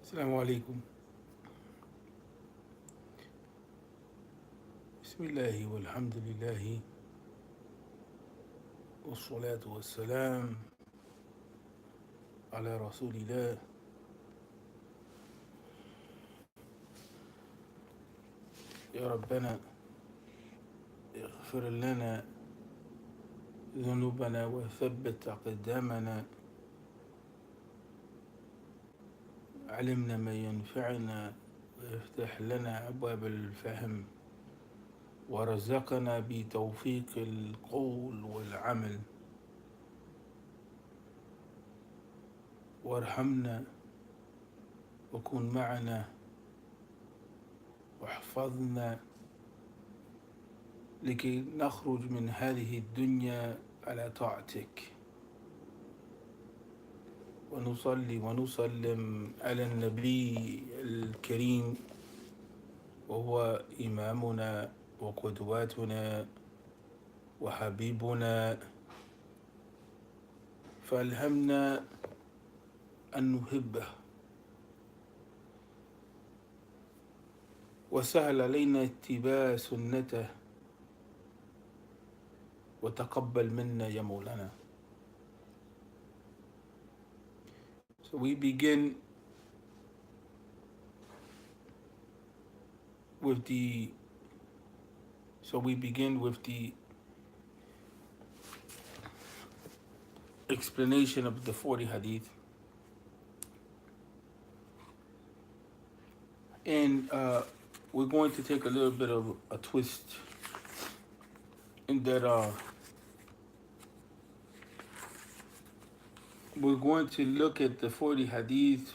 السلام عليكم. بسم الله والحمد لله والصلاة والسلام على رسول الله. يا ربنا اغفر لنا ذنوبنا وثبت أقدامنا، علمنا ما ينفعنا ويفتح لنا أبواب الفهم، ورزقنا بتوفيق القول والعمل، وارحمنا وكن معنا واحفظنا لكي نخرج من هذه الدنيا على طاعتك، ونصلي ونسلم على النبي الكريم وهو إمامنا وقدواتنا وحبيبنا، فألهمنا أن نحبه، وسهل علينا اتباع سنته، وتقبل منا يا مولانا. So we begin with the explanation of the 40 hadith, and we're going to take a little bit of a twist in that we're going to look at the 40 hadith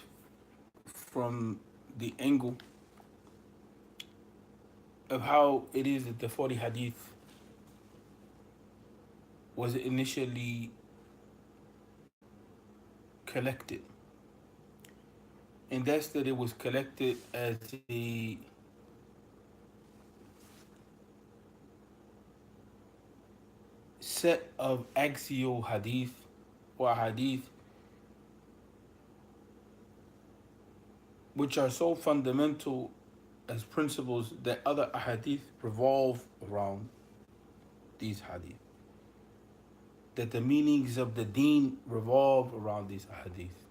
from the angle of how it is that the 40 hadith was initially collected. And that's that it was collected as a set of axial hadith or hadith which are so fundamental as principles that other hadith revolve around these hadith, that the meanings of the deen revolve around these hadith,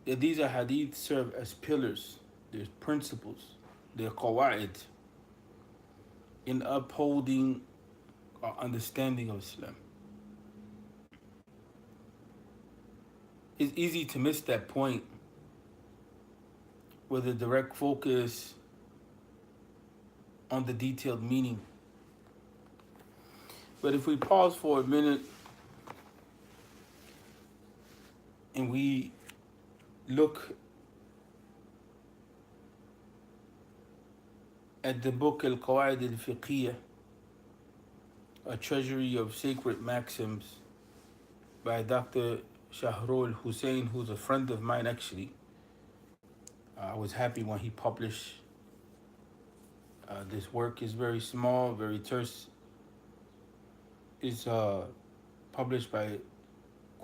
that these hadith serve as pillars, there's principles, they're qawa'id in upholding our understanding of Islam. It's easy to miss that point with a direct focus on the detailed meaning. But if we pause for a minute and we look at the book Al-Qawaid al-Fiqhiyah, a treasury of sacred maxims by Dr. Shahrul Hussein, who's a friend of mine actually. I was happy when he published this work. Is very small, very terse. It's published by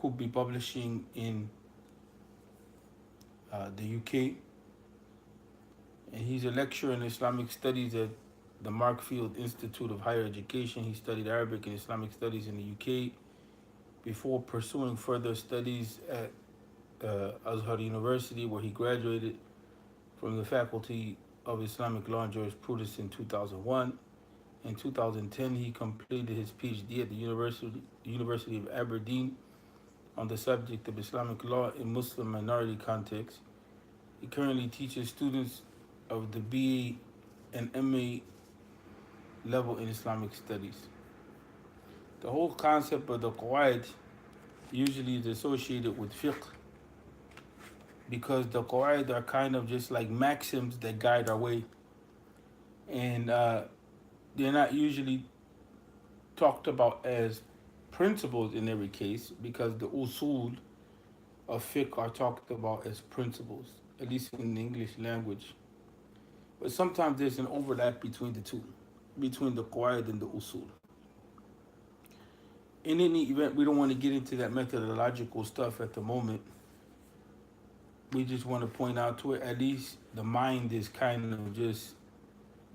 Kubi Publishing in the UK. And he's a lecturer in Islamic Studies at the Markfield Institute of Higher Education. He studied Arabic and Islamic Studies in the UK before pursuing further studies at Azhar University, where he graduated from the Faculty of Islamic Law and Jurisprudence in 2001. In 2010, he completed his PhD at the University of Aberdeen on the subject of Islamic law in Muslim minority context. He currently teaches students of the BA and MA level in Islamic studies. The whole concept of the qawaid usually is associated with fiqh, because the qawaid are kind of just like maxims that guide our way. And they're not usually talked about as principles in every case, because the usul of fiqh are talked about as principles, at least in the English language. But sometimes there's an overlap between the two, between the qawaid and the usul. In any event, we don't want to get into that methodological stuff at the moment. we just want to point out to it, at least the mind is kind of just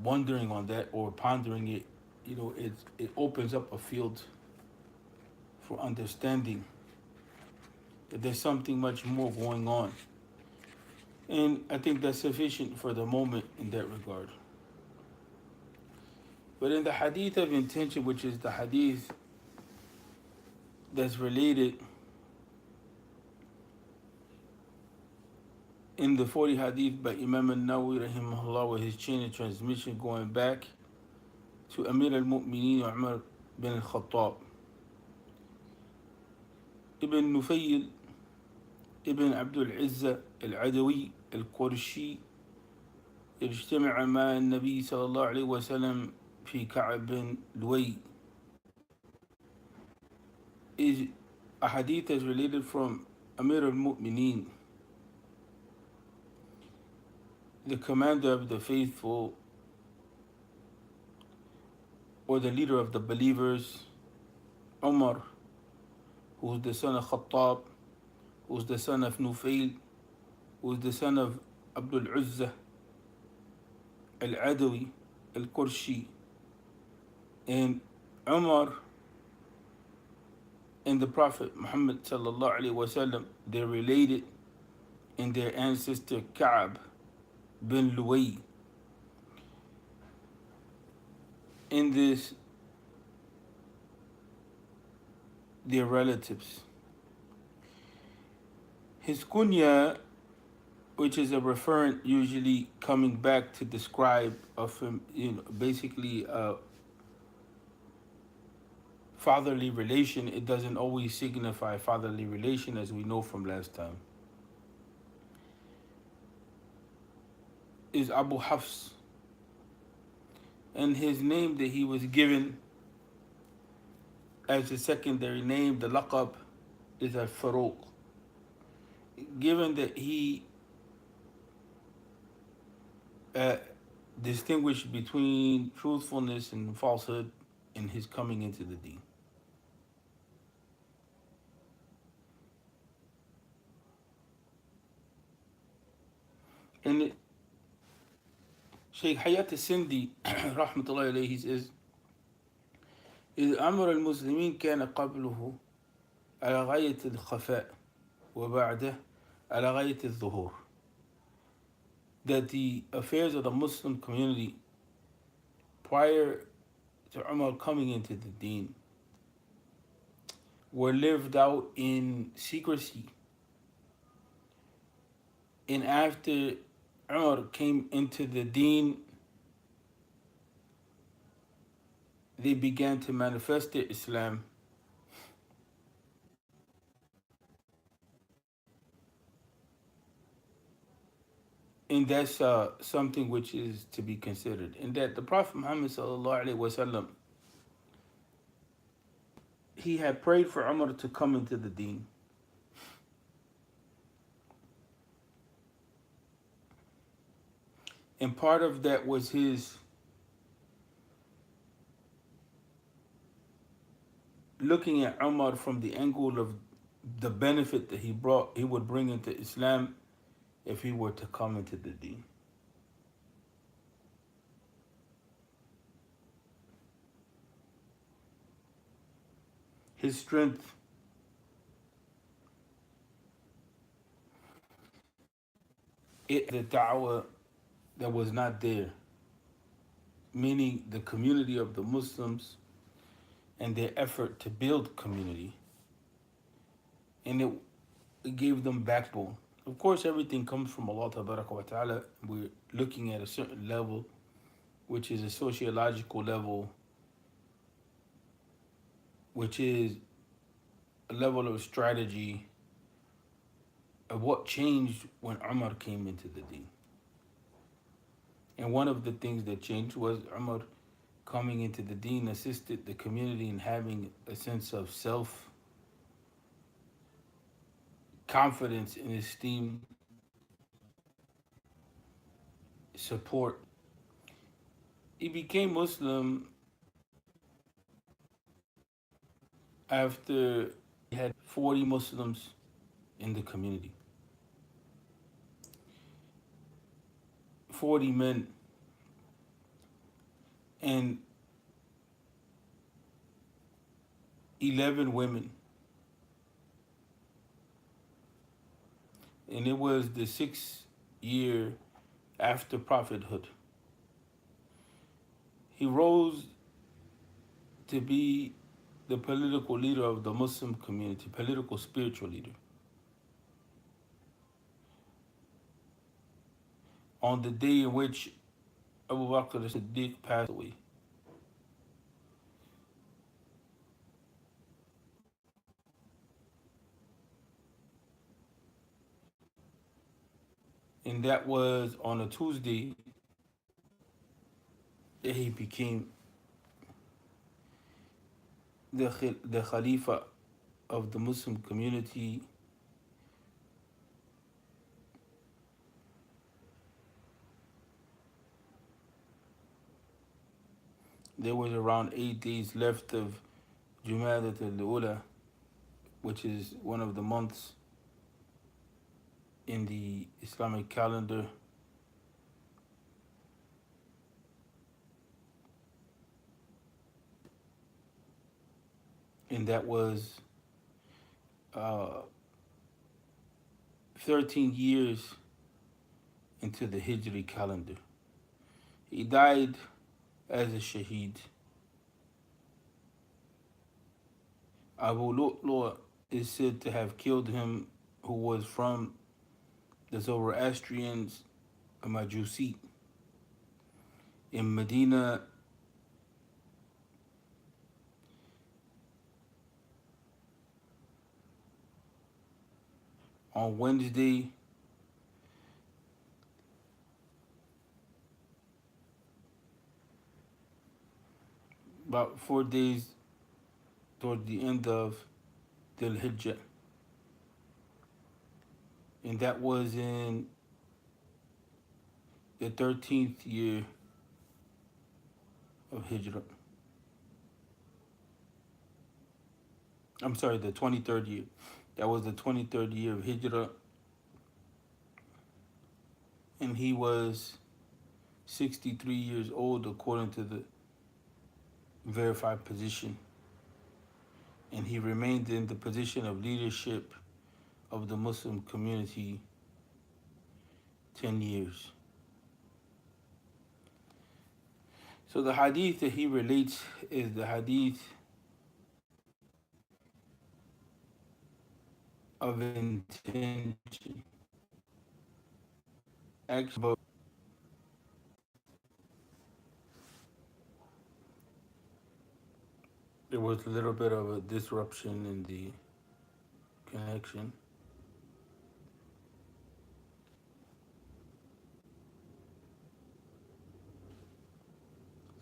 wondering on that or pondering it. It opens up a field for understanding that there's something much more going on. And I think that's sufficient for the moment in that regard. But in the hadith of intention, which is the hadith that's related in the 40 hadith by Imam al-Nawawi rahimahullah, with his chain of transmission going back to Amir al-Mu'mineen Umar bin al-Khattab ibn Nufayl ibn Abdul Izza al-Adawi al-Qurshi اجتمع مع النبي صلى الله عليه وسلم في كعب بن لؤي. Is a hadith is related from Amir al-Mu'mineen, the commander of the faithful, or the leader of the believers, Umar, who's the son of Khattab, who's the son of Nufail, who's the son of Abdul Uzza al-Adawi al-Qurshi. And Umar and the Prophet Muhammad sallallahu alaihi wasallam, they're related in their ancestor Ka'b bin Luway. In this, their relatives. His kunya, which is a referent usually coming back to describe of him, basically a fatherly relation. It doesn't always signify fatherly relation, as we know from last time. Is Abu Hafs, and his name that he was given as a secondary name, the laqab, is al-Faruq. Given that he distinguished between truthfulness and falsehood in his coming into the deen. And Shaykh Hayat al-Sindi rahmatullahi alayhi says, إذ أمر المسلمين كان قبله على غاية الخفاء وبعده على غاية الظهور. That the affairs of the Muslim community prior to Umar coming into the deen were lived out in secrecy. And after Umar came into the deen, they began to manifest their Islam. And that's something which is to be considered. And that the Prophet Muhammad sallallahu alaihi wasallam, he had prayed for Umar to come into the deen. And part of that was his looking at Umar from the angle of the benefit that he would bring into Islam if he were to come into the deen. His strength, the da'wah that was not there, meaning the community of the Muslims and their effort to build community. And it gave them backbone. Of course, everything comes from Allah wa ta'ala. We're looking at a certain level, which is a sociological level, which is a level of strategy of what changed when Umar came into the deen. And one of the things that changed was Umar coming into the deen assisted the community in having a sense of self confidence and esteem, support. He became Muslim after he had 40 Muslims in the community. 40 men and 11 women. And it was the 6th year after prophethood. He rose to be the political leader of the Muslim community, political spiritual leader. On the day in which Abu Bakr as-Siddiq passed away. And that was on a Tuesday that he became the Khalifa of the Muslim community. There was around 8 days left of Jumadat al-Ula, which is one of the months in the Islamic calendar. And that was uh, 13 years into the Hijri calendar. He died as a shaheed. Abu Lu'lu' is said to have killed him, who was from the Zoroastrians, a Majusi, in Medina. On Wednesday, about 4 days toward the end of Dhul Hijjah. And that was in the 13th year of Hijrah. I'm sorry, the 23rd year. That was the 23rd year of Hijrah. And he was 63 years old according to the verified position. And he remained in the position of leadership of the Muslim community 10 years. So the hadith that he relates is the hadith of intention. Actually, there was a little bit of a disruption in the connection.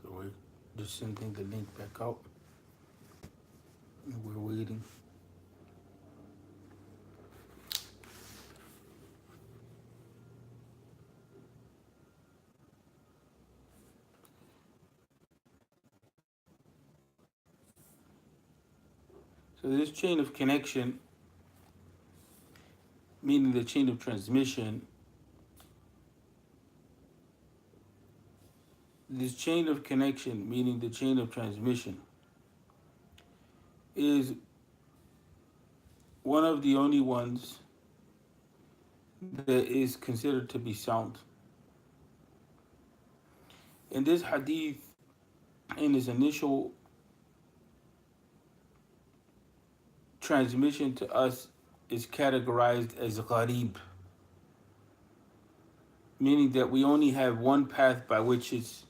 So we're just sending the link back out. And we're waiting. So this chain of connection, meaning the chain of transmission, this chain of connection, meaning the chain of transmission, is one of the only ones that is considered to be sound. In this hadith, in its initial transmission to us, is categorized as gharib, meaning that we only have one path by which it's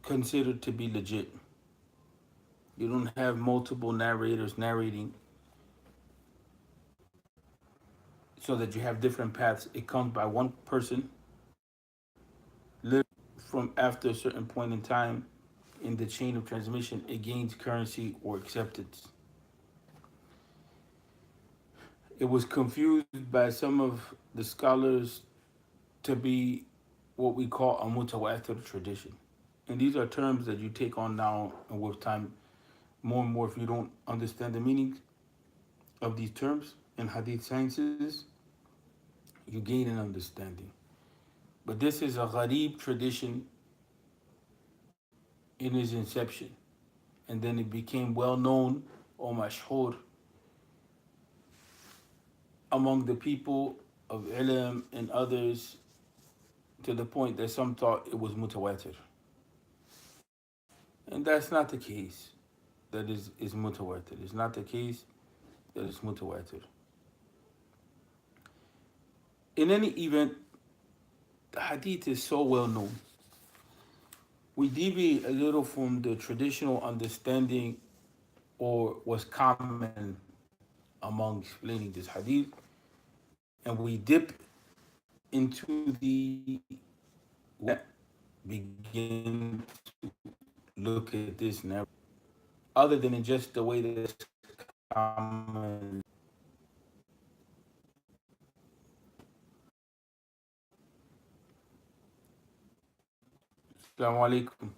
considered to be legit. You don't have multiple narrators narrating so that you have different paths. It comes by one person from after a certain point in time in the chain of transmission, it gains currency or acceptance. It was confused by some of the scholars to be what we call a mutawatir tradition. And these are terms that you take on now and with time more and more. If you don't understand the meaning of these terms in hadith sciences, you gain an understanding. But this is a gharib tradition in its inception. And then it became well known or mashhur among the people of ilm and others to the point that some thought it was mutawatir. And that's not the case. That is mutawatir. It's not the case that it's mutawatir. In any event, the hadith is so well known. We deviate a little from the traditional understanding or was common among explaining this hadith, and we dip into the begin to look at this narrative, other than in just the way that it's common. Assalamu alaikum.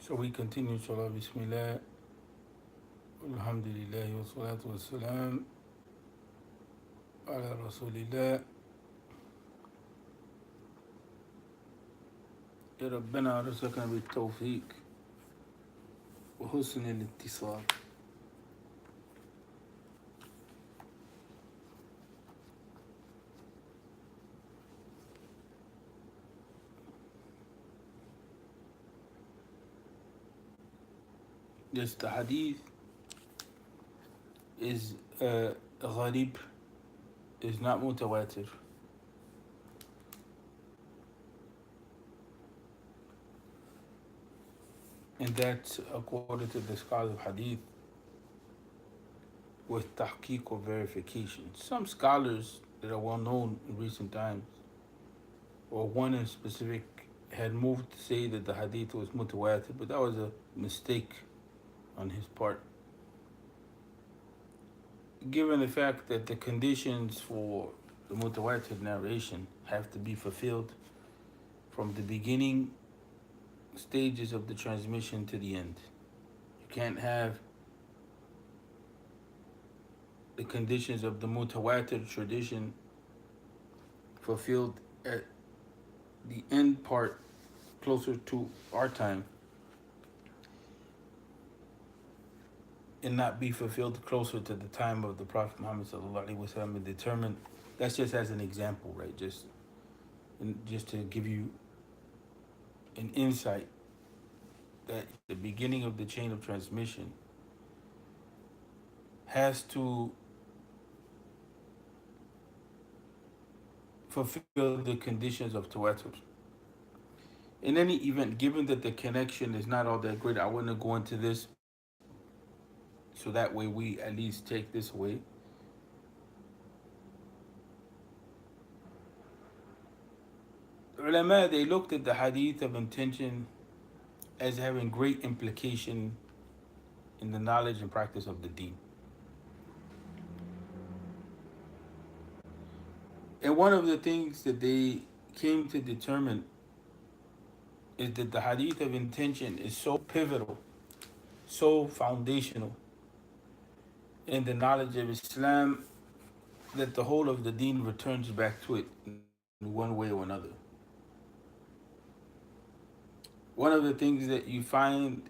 So we continue, inshallah, bismillah, alhamdulillah, wa salatu wa salam, ala rasulillah. يا ربنا رزقنا بالتوفيق وحسن الاتصال. Yes, the hadith is gharib, is not mutawatir. And that's according to the scholars of hadith with tahqiq or verification. Some scholars that are well known in recent times, or one in specific, had moved to say that the hadith was mutawatir, but that was a mistake on his part. Given the fact that the conditions for the mutawatir narration have to be fulfilled from the beginning stages of the transmission to the end. You can't have the conditions of the mutawatir tradition fulfilled at the end part closer to our time and not be fulfilled closer to the time of the Prophet Muhammad sallallahu alaihi wasallam and determined. That's just as an example, right? Just to give you an insight that the beginning of the chain of transmission has to fulfill the conditions of tawatur. In any event, given that the connection is not all that great, I wouldn't go into this so that way we at least take this away. Ulama, they looked at the hadith of intention as having great implication in the knowledge and practice of the deen. And one of the things that they came to determine is that the hadith of intention is so pivotal, so foundational in the knowledge of Islam that the whole of the deen returns back to it in one way or another. One of the things that you find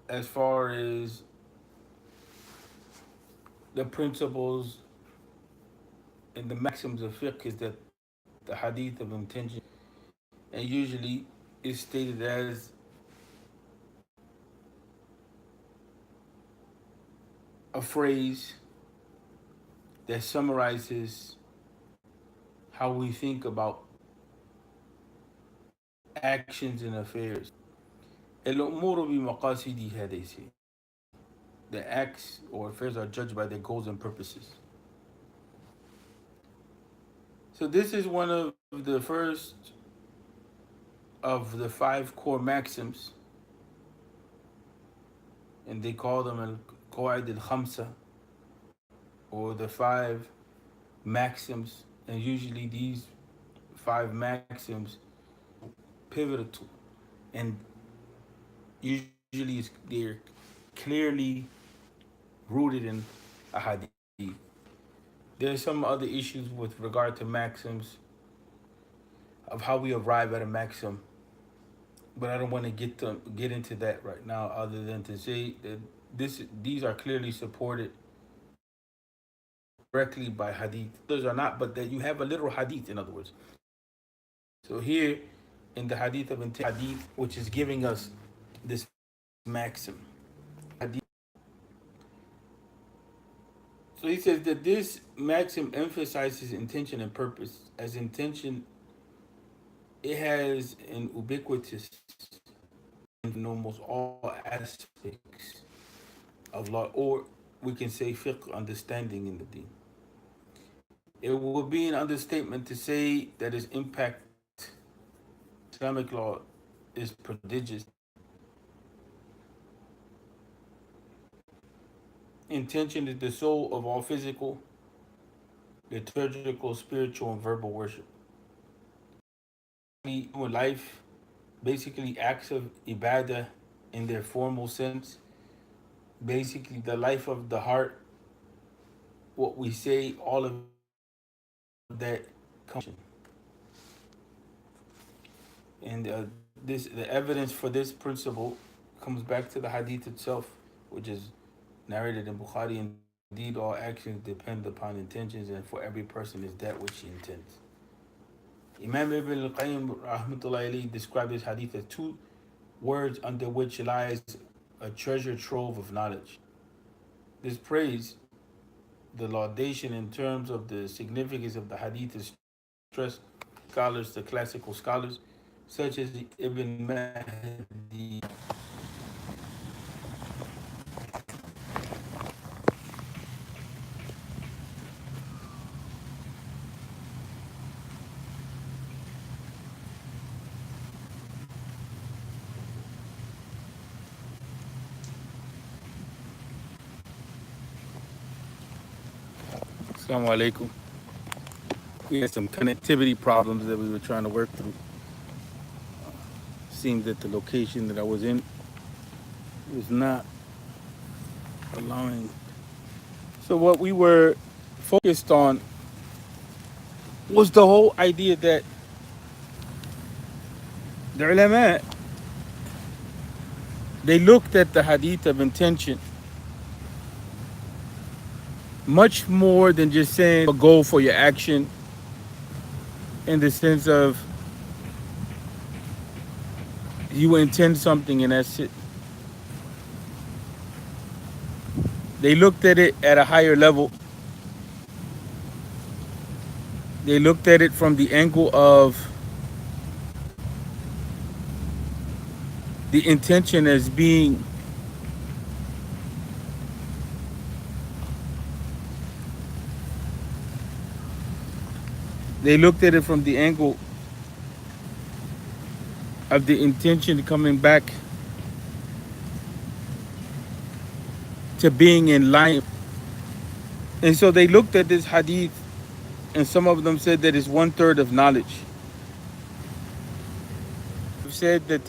as far as the principles and the maxims of fiqh is that the hadith of intention and usually is stated as a phrase that summarizes how we think about actions and affairs. الأمور بمقاصدها, they say. The acts or affairs are judged by their goals and purposes. So this is one of the first of the 5 core maxims, and they call them al-Qawaid al-Khamsa, or the 5 maxims, and usually these 5 maxims pivotal and usually they're clearly rooted in a hadith. There's some other issues with regard to maxims of how we arrive at a maxim, but I don't want to get into that right now, other than to say that these are clearly supported directly by hadith. Those are not, but that you have a literal hadith, in other words. So here in the hadith of hadith, which is giving us this maxim. Hadith. So he says that this maxim emphasizes intention and purpose. As intention, it has an ubiquitous in almost all aspects of law, or we can say fiqh, understanding in the deen. It would be an understatement to say that its impact Islamic law is prodigious. Intention is the soul of all physical, liturgical, spiritual, and verbal worship. Life, basically acts of ibadah in their formal sense, basically the life of the heart, what we say, all of that comes. And the evidence for this principle comes back to the hadith itself, which is narrated in Bukhari. Indeed, all actions depend upon intentions, and for every person is that which he intends. Imam Ibn al-Qayyim rahmatullahi alayhi described this hadith as 2 words under which lies a treasure trove of knowledge. This praise, the laudation in terms of the significance of the hadith, is stressed scholars, the classical scholars, such as Ibn Mahdi. Assalamu alaikum. We had some connectivity problems that we were trying to work through. Seemed that the location that I was in was not allowing So what we were focused on was the whole idea that the ulama, they looked at the hadith of intention much more than just saying a goal for your action, in the sense of you intend something and that's it. They looked at it at a higher level. They looked at it from the angle of the intention as being they looked at it from the angle of the intention coming back to being in line. And so they looked at this hadith, and some of them said that it's 1/3 of knowledge. Said that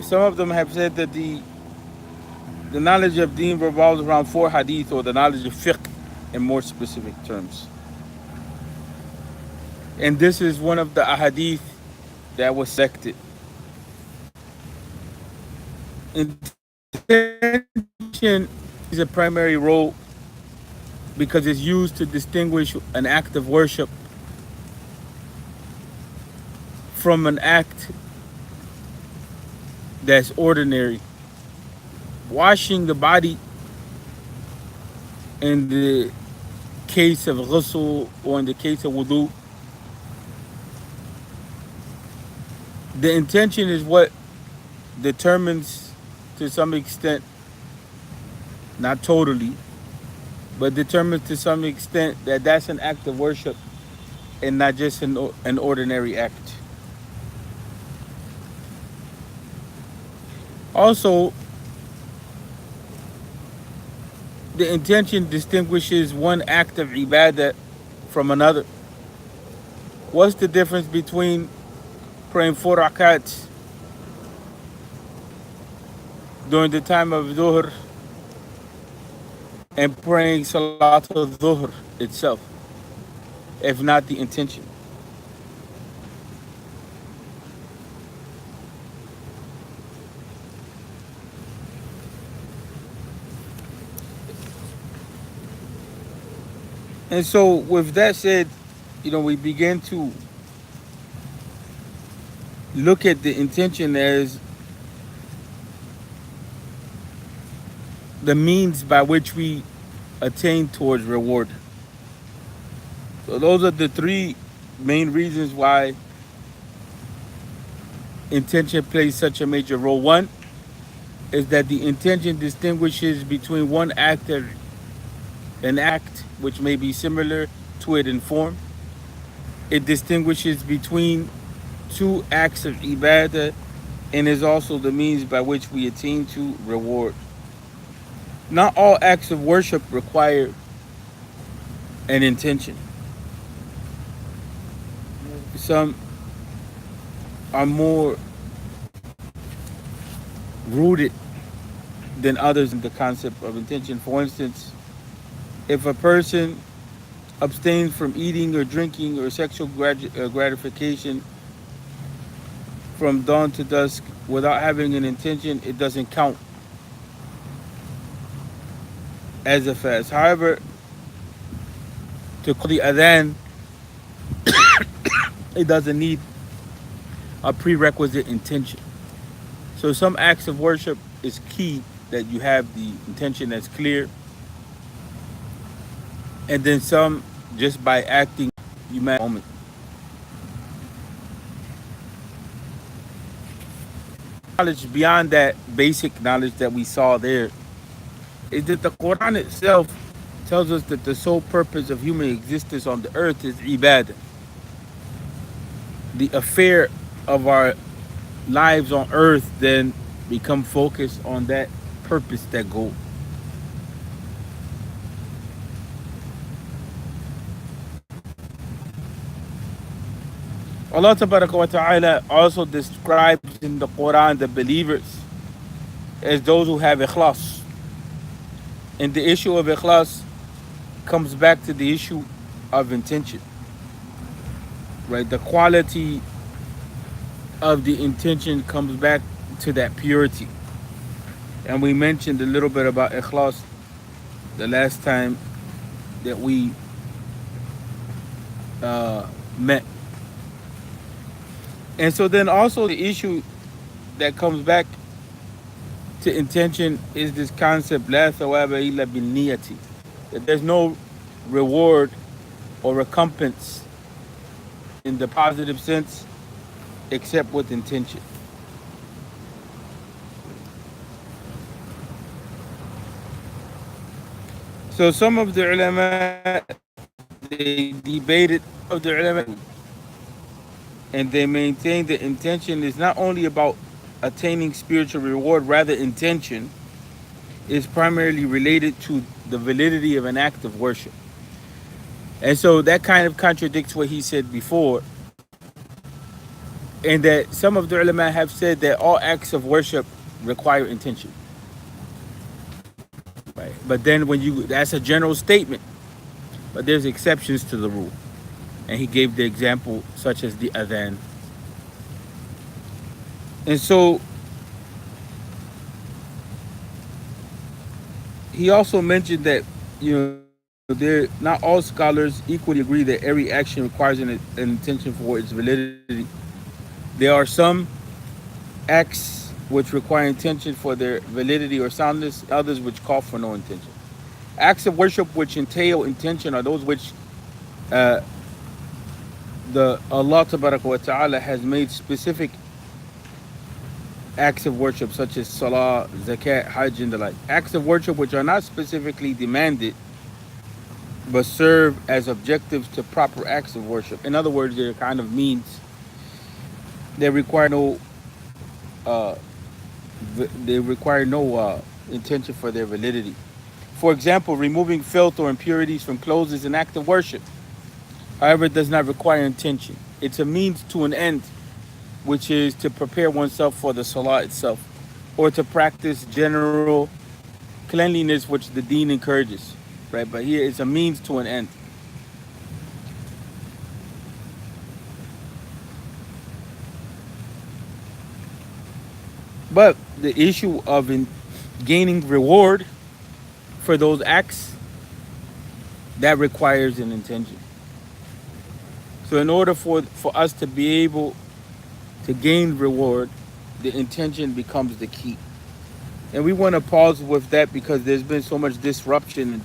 some of them have said that the knowledge of deen revolves around 4 hadith, or the knowledge of fiqh in more specific terms. And this is one of the ahadith that was selected. Intention is a primary role because it's used to distinguish an act of worship from an act that's ordinary. Washing the body in the case of ghusl or in the case of wudu, the intention is what determines to some extent, not totally, but determines to some extent that that's an act of worship and not just an ordinary act. Also, the intention distinguishes one act of ibadah from another. What's the difference between praying 4 rakats during the time of Dhuhr and praying Salatul Dhuhr itself, if not the intention? And so, with that said, we begin to look at the intention as the means by which we attain towards reward. So those are the 3 main reasons why intention plays such a major role. One is that the intention distinguishes between one act and an act which may be similar to it in form. It distinguishes between 2 acts of ibadah and is also the means by which we attain to reward. Not all acts of worship require an intention. Some are more rooted than others in the concept of intention. For instance, if a person abstains from eating or drinking or sexual gratification from dawn to dusk without having an intention, it doesn't count as a fast. However, to call the adhan, it doesn't need a prerequisite intention. So some acts of worship is key that you have the intention that's clear. And then some, just by acting, you might moment. Knowledge beyond that basic knowledge that we saw there is that the Quran itself tells us that the sole purpose of human existence on the earth is ibadah. The affair of our lives on earth then become focused on that purpose, that goal. Allah Ta'ala also describes in the Quran the believers as those who have ikhlas. And the issue of ikhlas comes back to the issue of intention, right? The quality of the intention comes back to that purity. And we mentioned a little bit about ikhlas the last time that we met. And so then also the issue that comes back to intention is this concept, la thawaba illa bin niyati, that there's no reward or recompense in the positive sense except with intention. So some of the ulama, they debated of the ulama, and they maintain that intention is not only about attaining spiritual reward, rather intention is primarily related to the validity of an act of worship. And so that kind of contradicts what he said before, and that some of the ulama have said that all acts of worship require intention. Right? But then that's a general statement, but there's exceptions to the rule. And he gave the example such as the adhan. And so he also mentioned that, not all scholars equally agree that every action requires an intention for its validity. There are some acts which require intention for their validity or soundness, others which call for no intention. Acts of worship which entail intention are those which the Allah Ta'ala has made specific acts of worship such as salah, zakat, hajj, and the like. Acts of worship which are not specifically demanded but serve as objectives to proper acts of worship. In other words, they're kind of means. They require no intention for their validity. For example, removing filth or impurities from clothes is an act of worship. However, it does not require intention. It's a means to an end, which is to prepare oneself for the salah itself, or to practice general cleanliness, which the deen encourages, right? But here it's a means to an end. But the issue of gaining reward for those acts, that requires an intention. So in order for us to be able to gain reward, the intention becomes the key. And we want to pause with that because there's been so much disruption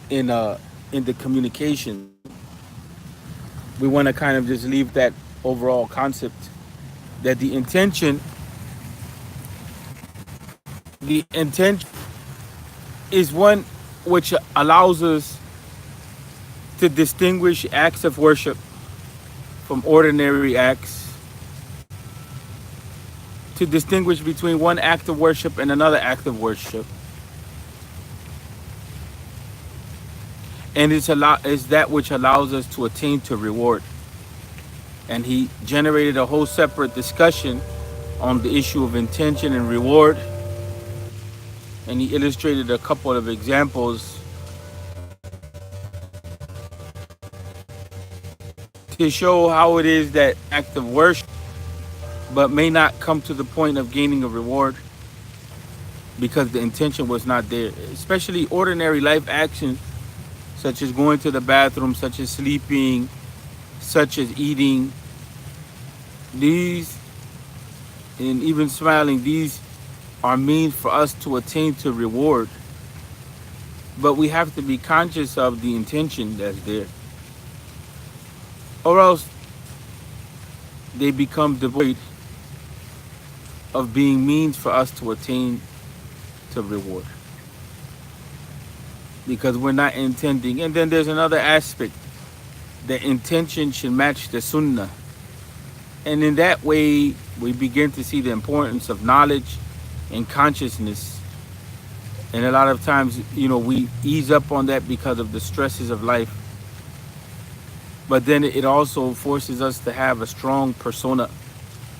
in the communication. We want to kind of just leave that overall concept that the intention is one which allows us to distinguish acts of worship from ordinary acts, to distinguish between one act of worship and another act of worship. And it's that which allows us to attain to reward. And he generated a whole separate discussion on the issue of intention and reward. And he illustrated a couple of examples to show how it is that act of worship but may not come to the point of gaining a reward because the intention was not there. Especially ordinary life actions such as going to the bathroom, such as sleeping, such as eating. These, and even smiling, these are means for us to attain to reward. But we have to be conscious of the intention that's there, or else they become devoid of being means for us to attain to reward, because we're not intending. And then there's another aspect, the intention should match the sunnah, and in that way we begin to see the importance of knowledge and consciousness. And a lot of times, we ease up on that because of the stresses of life. But then it also forces us to have a strong persona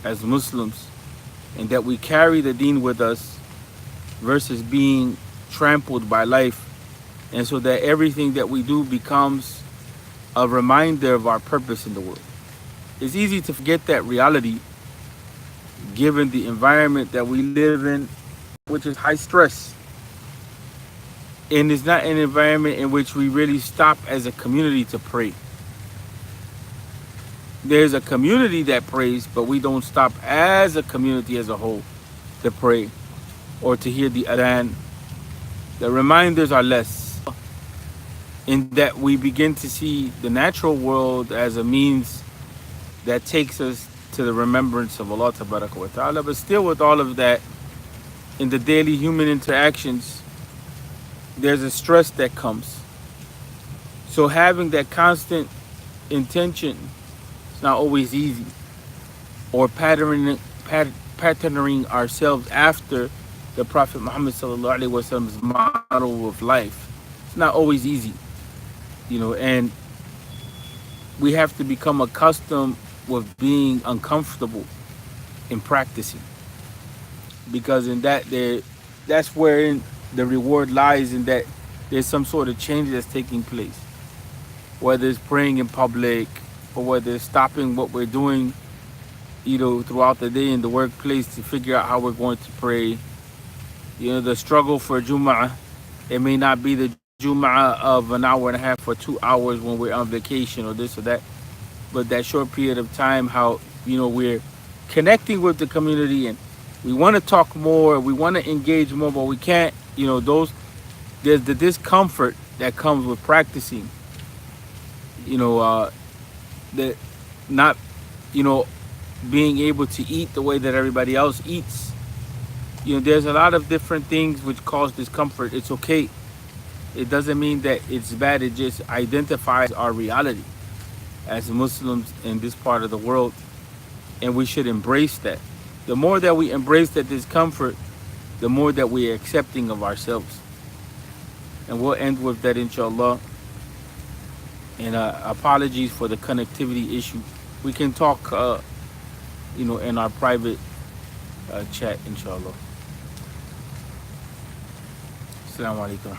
as Muslims, and that we carry the deen with us versus being trampled by life. And so that everything that we do becomes a reminder of our purpose in the world. It's easy to forget that reality given the environment that we live in, which is high stress. And it's not an environment in which we really stop as a community to pray. There's a community that prays, but we don't stop as a community as a whole to pray or to hear the adhan. The reminders are less, in that we begin to see the natural world as a means that takes us to the remembrance of Allah Tabaraka wa Ta'ala. But still, with all of that, in the daily human interactions, there's a stress that comes. So having that constant intention is not always easy. Or patterning ourselves after the Prophet Muhammad Sallallahu Alaihi Wasallam's model of life. It's not always easy, and we have to become accustomed with being uncomfortable in practicing, because in that's where the reward lies, in that there's some sort of change that's taking place, whether it's praying in public or whether it's stopping what we're doing throughout the day in the workplace to figure out how we're going to pray. The struggle for Jum'ah, it may not be the Jum'ah of an hour and a half or 2 hours when we're on vacation or this or that, but that short period of time, how we're connecting with the community, and we want to talk more, we want to engage more, but we can't. There's the discomfort that comes with practicing. That not being able to eat the way that everybody else eats. There's a lot of different things which cause discomfort. It's okay. It doesn't mean that it's bad. It just identifies our reality as Muslims in this part of the world, and we should embrace that. The more that we embrace that discomfort, the more that we are accepting of ourselves. And we'll end with that, inshallah. And apologies for the connectivity issue. We can talk, in our private chat, inshallah. Assalamu alaikum.